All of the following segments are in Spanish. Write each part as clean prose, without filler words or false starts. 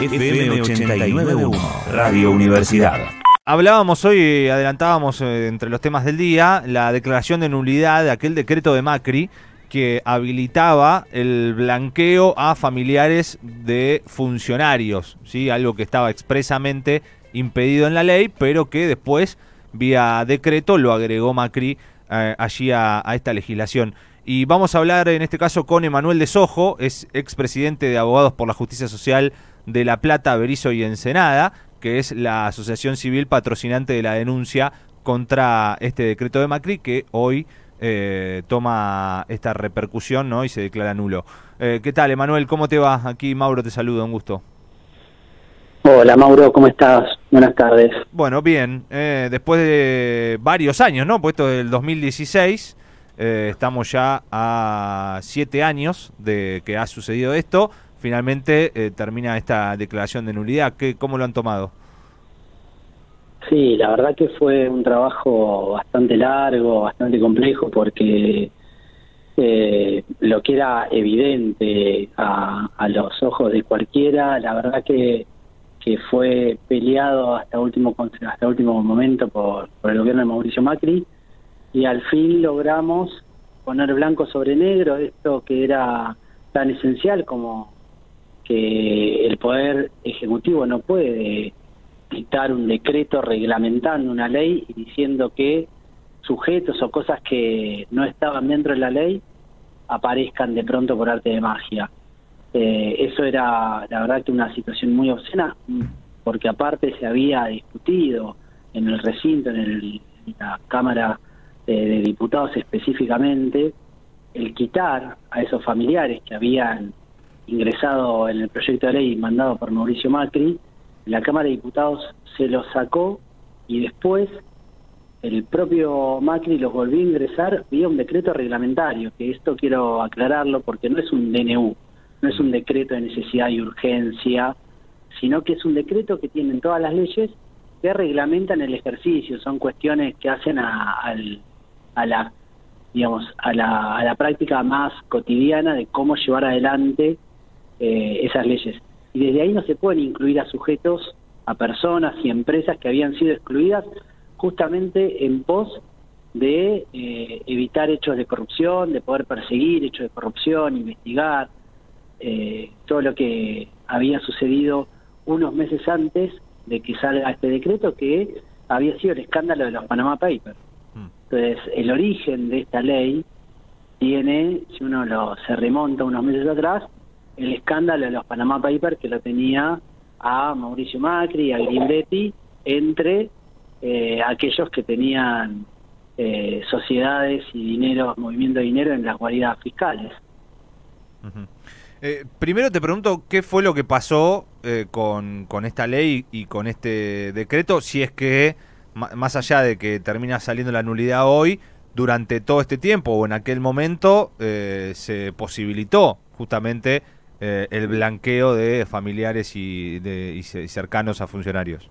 FM 89.1, Radio Universidad. Hablábamos hoy, adelantábamos entre los temas del día, la declaración de nulidad de aquel decreto de Macri que habilitaba el blanqueo a familiares de funcionarios, ¿sí? Algo que estaba expresamente impedido en la ley, pero que después, vía decreto, lo agregó Macri allí a esta legislación. Y vamos a hablar en este caso con Emanuel de Sojo, es expresidente de Abogados por la Justicia Social de La Plata, Berisso y Ensenada, que es la asociación civil patrocinante de la denuncia contra este decreto de Macri, que hoy toma esta repercusión, ¿no? Y se declara nulo. ¿Qué tal, Emanuel? ¿Cómo te va? Aquí Mauro te saluda, un gusto. Hola Mauro, ¿cómo estás? Buenas tardes. Bueno, bien, después de varios años, ¿no? Puesto del 2016, estamos ya a 7 años de que ha sucedido esto. Finalmente termina esta declaración de nulidad. ¿Cómo lo han tomado? Sí, la verdad que fue un trabajo bastante largo, bastante complejo, porque lo que era evidente a los ojos de cualquiera, la verdad que fue peleado hasta último momento por el gobierno de Mauricio Macri, y al fin logramos poner blanco sobre negro esto que era tan esencial como que el Poder Ejecutivo no puede dictar un decreto reglamentando una ley y diciendo que sujetos o cosas que no estaban dentro de la ley aparezcan de pronto por arte de magia. Eso era, la verdad, que una situación muy obscena, porque aparte se había discutido en el recinto, en la Cámara de Diputados específicamente, el quitar a esos familiares que habían ingresado en el proyecto de ley mandado por Mauricio Macri. La Cámara de Diputados se los sacó y después el propio Macri los volvió a ingresar vía un decreto reglamentario, que esto quiero aclararlo porque no es un DNU, no es un decreto de necesidad y urgencia, sino que es un decreto que tienen todas las leyes que reglamentan el ejercicio. Son cuestiones que hacen a la práctica más cotidiana de cómo llevar adelante esas leyes. Y desde ahí no se pueden incluir a sujetos, a personas y empresas que habían sido excluidas justamente en pos de evitar hechos de corrupción, de poder perseguir hechos de corrupción, investigar todo lo que había sucedido unos meses antes de que salga este decreto, que había sido el escándalo de los Panama Papers. Entonces, el origen de esta ley tiene, si uno se remonta unos meses atrás, el escándalo de los Panama Papers, que lo tenía a Mauricio Macri y a Grindetti entre aquellos que tenían sociedades y dinero, movimiento de dinero en las guaridas fiscales. Primero te pregunto qué fue lo que pasó con esta ley y con este decreto, si es que, más allá de que termina saliendo la nulidad hoy, durante todo este tiempo o en aquel momento se posibilitó justamente el blanqueo de familiares y cercanos a funcionarios.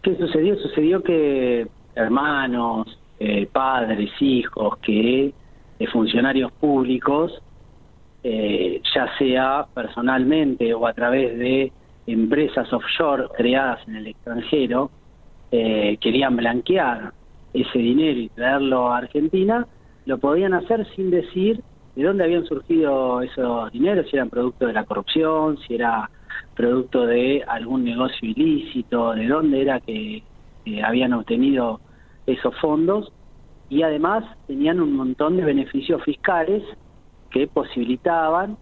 ¿Qué sucedió? Sucedió que hermanos, padres, hijos, que funcionarios públicos, ya sea personalmente o a través de empresas offshore creadas en el extranjero, querían blanquear ese dinero y traerlo a Argentina, lo podían hacer sin decir de dónde habían surgido esos dineros, si eran producto de la corrupción, si era producto de algún negocio ilícito, de dónde era que habían obtenido esos fondos, y además tenían un montón de beneficios fiscales que posibilitaban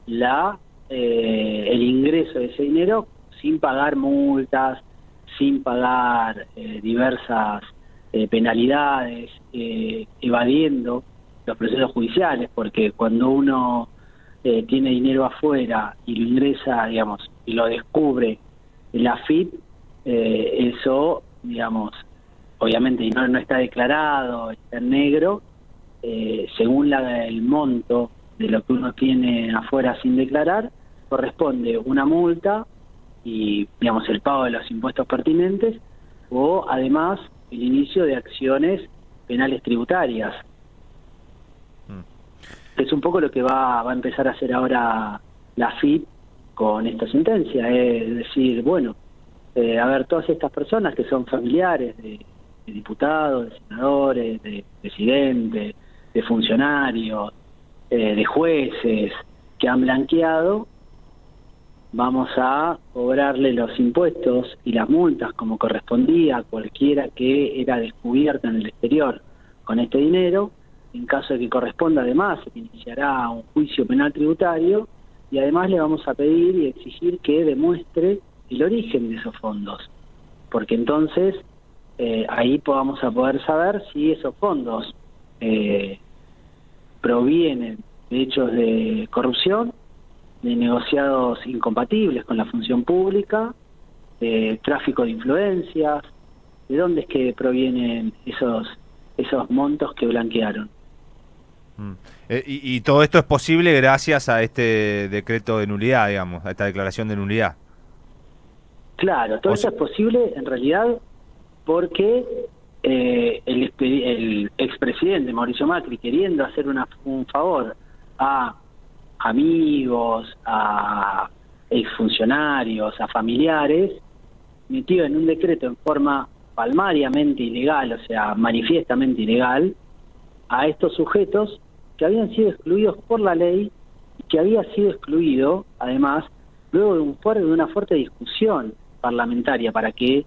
el ingreso de ese dinero sin pagar multas, sin pagar diversas penalidades, evadiendo los procesos judiciales, porque cuando uno tiene dinero afuera y lo ingresa, digamos, y lo descubre en la AFIP, eso, digamos, obviamente no está declarado, está en negro, según el monto de lo que uno tiene afuera sin declarar, corresponde una multa y, digamos, el pago de los impuestos pertinentes, o además el inicio de acciones penales tributarias. Es un poco lo que va a empezar a hacer ahora la AFIP con esta sentencia, es decir, bueno, a ver, todas estas personas que son familiares de diputados, de senadores, de presidentes, de funcionarios, de jueces que han blanqueado, vamos a cobrarle los impuestos y las multas como correspondía a cualquiera que era descubierta en el exterior con este dinero. En caso de que corresponda, además, se iniciará un juicio penal tributario y además le vamos a pedir y exigir que demuestre el origen de esos fondos, porque entonces ahí vamos a poder saber si esos fondos provienen de hechos de corrupción, de negociados incompatibles con la función pública, de tráfico de influencias, de dónde es que provienen esos montos que blanquearon. Y todo esto es posible gracias a este decreto de nulidad, digamos, a esta declaración de nulidad. Claro, todo eso es posible en realidad porque el expresidente Mauricio Macri, queriendo hacer un favor a amigos, a exfuncionarios, a familiares, metió en un decreto en forma palmariamente ilegal, o sea, manifiestamente ilegal, a estos sujetos que habían sido excluidos por la ley y que había sido excluido, además, luego de una fuerte discusión parlamentaria para que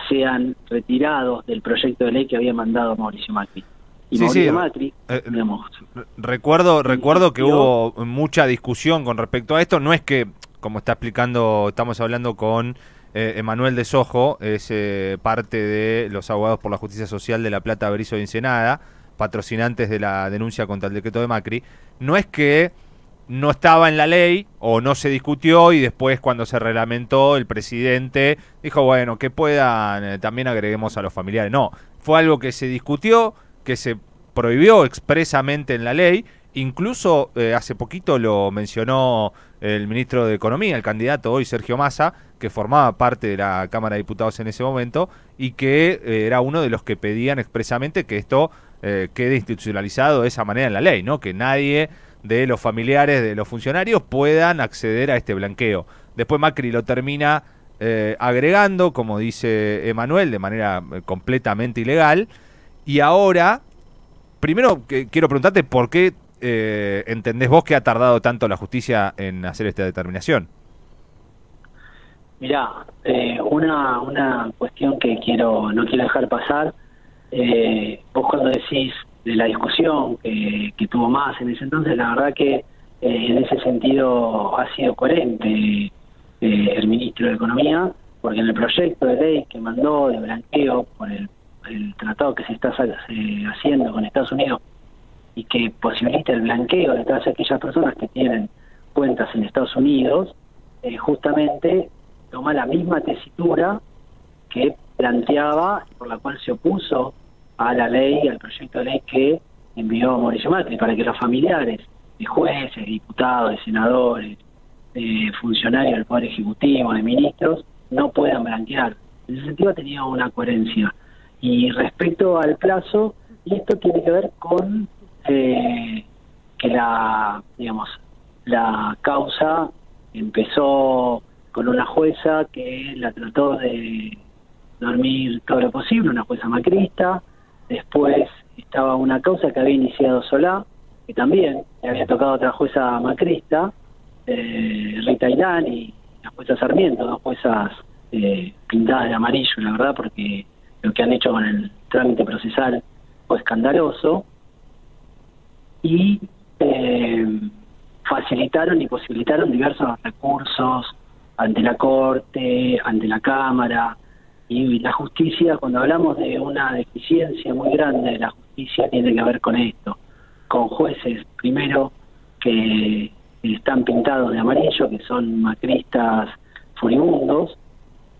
sean retirados del proyecto de ley que había mandado Mauricio Macri. Y sí, Mauricio sí. Macri, digamos... Recuerdo que hubo mucha discusión con respecto a esto. No es que, como está explicando, estamos hablando con Emanuel de Sojo, es parte de los abogados por la justicia social de La Plata, Berizo y Ensenada, patrocinantes de la denuncia contra el decreto de Macri. No es que no estaba en la ley o no se discutió y después cuando se reglamentó el presidente dijo, bueno, que puedan, también agreguemos a los familiares. No, fue algo que se discutió, que se prohibió expresamente en la ley. Incluso hace poquito lo mencionó el ministro de Economía, el candidato hoy, Sergio Massa, que formaba parte de la Cámara de Diputados en ese momento y que era uno de los que pedían expresamente que esto quede institucionalizado de esa manera en la ley, ¿no? Que nadie de los familiares de los funcionarios puedan acceder a este blanqueo. Después Macri lo termina agregando, como dice Emanuel, de manera completamente ilegal. Y ahora, primero quiero preguntarte por qué entendés vos que ha tardado tanto la justicia en hacer esta determinación. Mirá, una cuestión que no quiero dejar pasar. Vos cuando decís de la discusión que tuvo más en ese entonces, la verdad que en ese sentido ha sido coherente el ministro de Economía, porque en el proyecto de ley que mandó de blanqueo por el tratado que se está haciendo con Estados Unidos y que posibilita el blanqueo de todas aquellas personas que tienen cuentas en Estados Unidos, justamente toma la misma tesitura que planteaba, por la cual se opuso a la ley, al proyecto de ley que envió Mauricio Macri, para que los familiares de jueces, diputados, de senadores, de funcionarios del Poder Ejecutivo, de ministros, no puedan blanquear. En ese sentido tenía una coherencia. Y respecto al plazo, y esto tiene que ver con que la causa empezó con una jueza que la trató de dormir todo lo posible, una jueza macrista. Después estaba una causa que había iniciado Solá, que también le había tocado otra jueza macrista, Rita Irán, y la jueza Sarmiento, dos juezas pintadas de amarillo, la verdad, porque lo que han hecho con el trámite procesal fue escandaloso, y facilitaron y posibilitaron diversos recursos ante la Corte, ante la Cámara. Y la justicia, cuando hablamos de una deficiencia muy grande de la justicia, tiene que ver con esto, con jueces, primero, que están pintados de amarillo, que son macristas furibundos,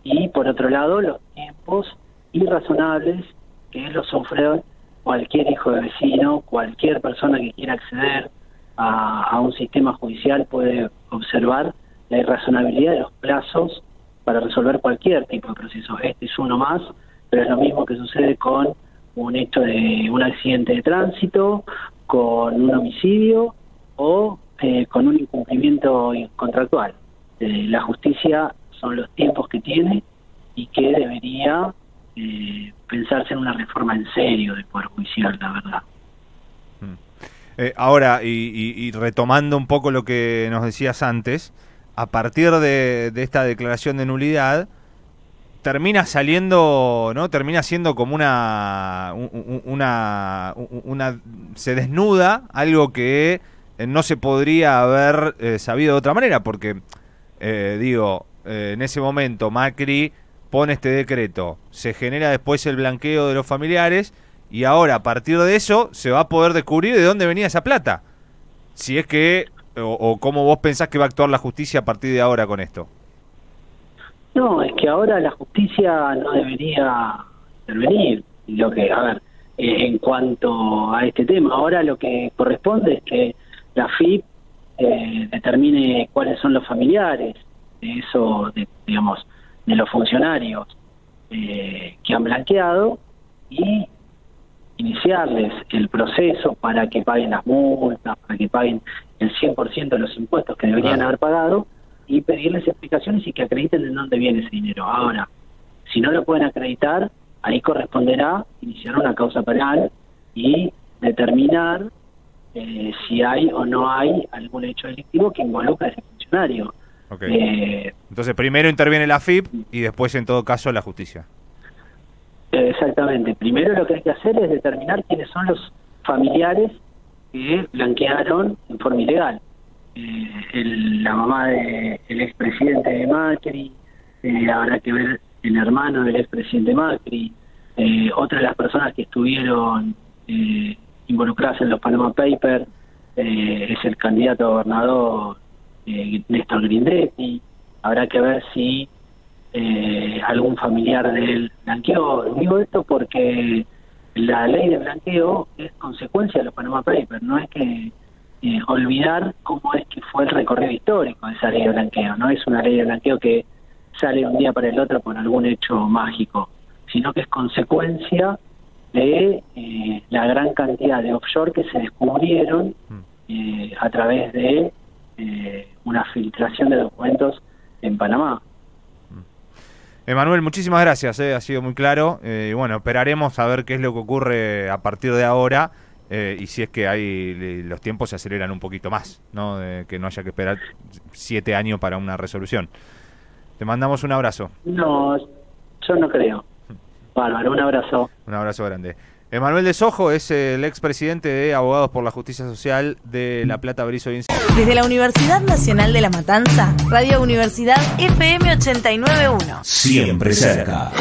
y por otro lado, los tiempos irrazonables que lo sufre cualquier hijo de vecino, cualquier persona que quiera acceder a un sistema judicial puede observar la irrazonabilidad de los plazos para resolver cualquier tipo de proceso. Este es uno más, pero es lo mismo que sucede con un hecho de un accidente de tránsito, con un homicidio o con un incumplimiento contractual. la justicia son los tiempos que tiene y que debería pensarse en una reforma en serio del Poder Judicial, la verdad. Ahora, y retomando un poco lo que nos decías antes, a partir de esta declaración de nulidad, termina saliendo, ¿no? Termina siendo como una se desnuda algo que no se podría haber sabido de otra manera, porque en ese momento Macri pone este decreto, se genera después el blanqueo de los familiares y ahora a partir de eso se va a poder descubrir de dónde venía esa plata. Si es que, o cómo vos pensás que va a actuar la justicia a partir de ahora con esto. No, es que ahora la justicia no debería intervenir. Lo que, en cuanto a este tema, ahora lo que corresponde es que la FIP determine cuáles son los familiares de eso, digamos, de los funcionarios que han blanqueado y iniciarles el proceso para que paguen las multas, para que paguen el 100% de los impuestos que deberían haber pagado y pedirles explicaciones y que acrediten de dónde viene ese dinero. Ahora, si no lo pueden acreditar, ahí corresponderá iniciar una causa penal y determinar si hay o no hay algún hecho delictivo que involucre a ese funcionario. Okay. Entonces primero interviene la FIP y después en todo caso la justicia. Exactamente. Primero lo que hay que hacer es determinar quiénes son los familiares que blanquearon en forma ilegal. La mamá del expresidente de Macri, habrá que ver el hermano del expresidente Macri, otra de las personas que estuvieron involucradas en los Panama Papers es el candidato a gobernador Néstor Grindetti. Habrá que ver si algún familiar de él blanqueó. Digo esto porque la ley de blanqueo es consecuencia de los Panama Papers, no es que olvidar cómo es que fue el recorrido histórico de esa ley de blanqueo. No es una ley de blanqueo que sale de un día para el otro por algún hecho mágico, sino que es consecuencia de la gran cantidad de offshore que se descubrieron a través de una filtración de documentos en Panamá. Emanuel, muchísimas gracias, ha sido muy claro. Y bueno, esperaremos a ver qué es lo que ocurre a partir de ahora. Y si es que los tiempos se aceleran un poquito más, ¿no? Que no haya que esperar 7 años para una resolución. Te mandamos un abrazo. No, yo no creo. Bárbaro, un abrazo. Un abrazo grande. Emanuel de Sojo es el expresidente de Abogados por la Justicia Social de La Plata, Berizo y Encina. Desde la Universidad Nacional de La Matanza, Radio Universidad FM 89.1. Siempre cerca.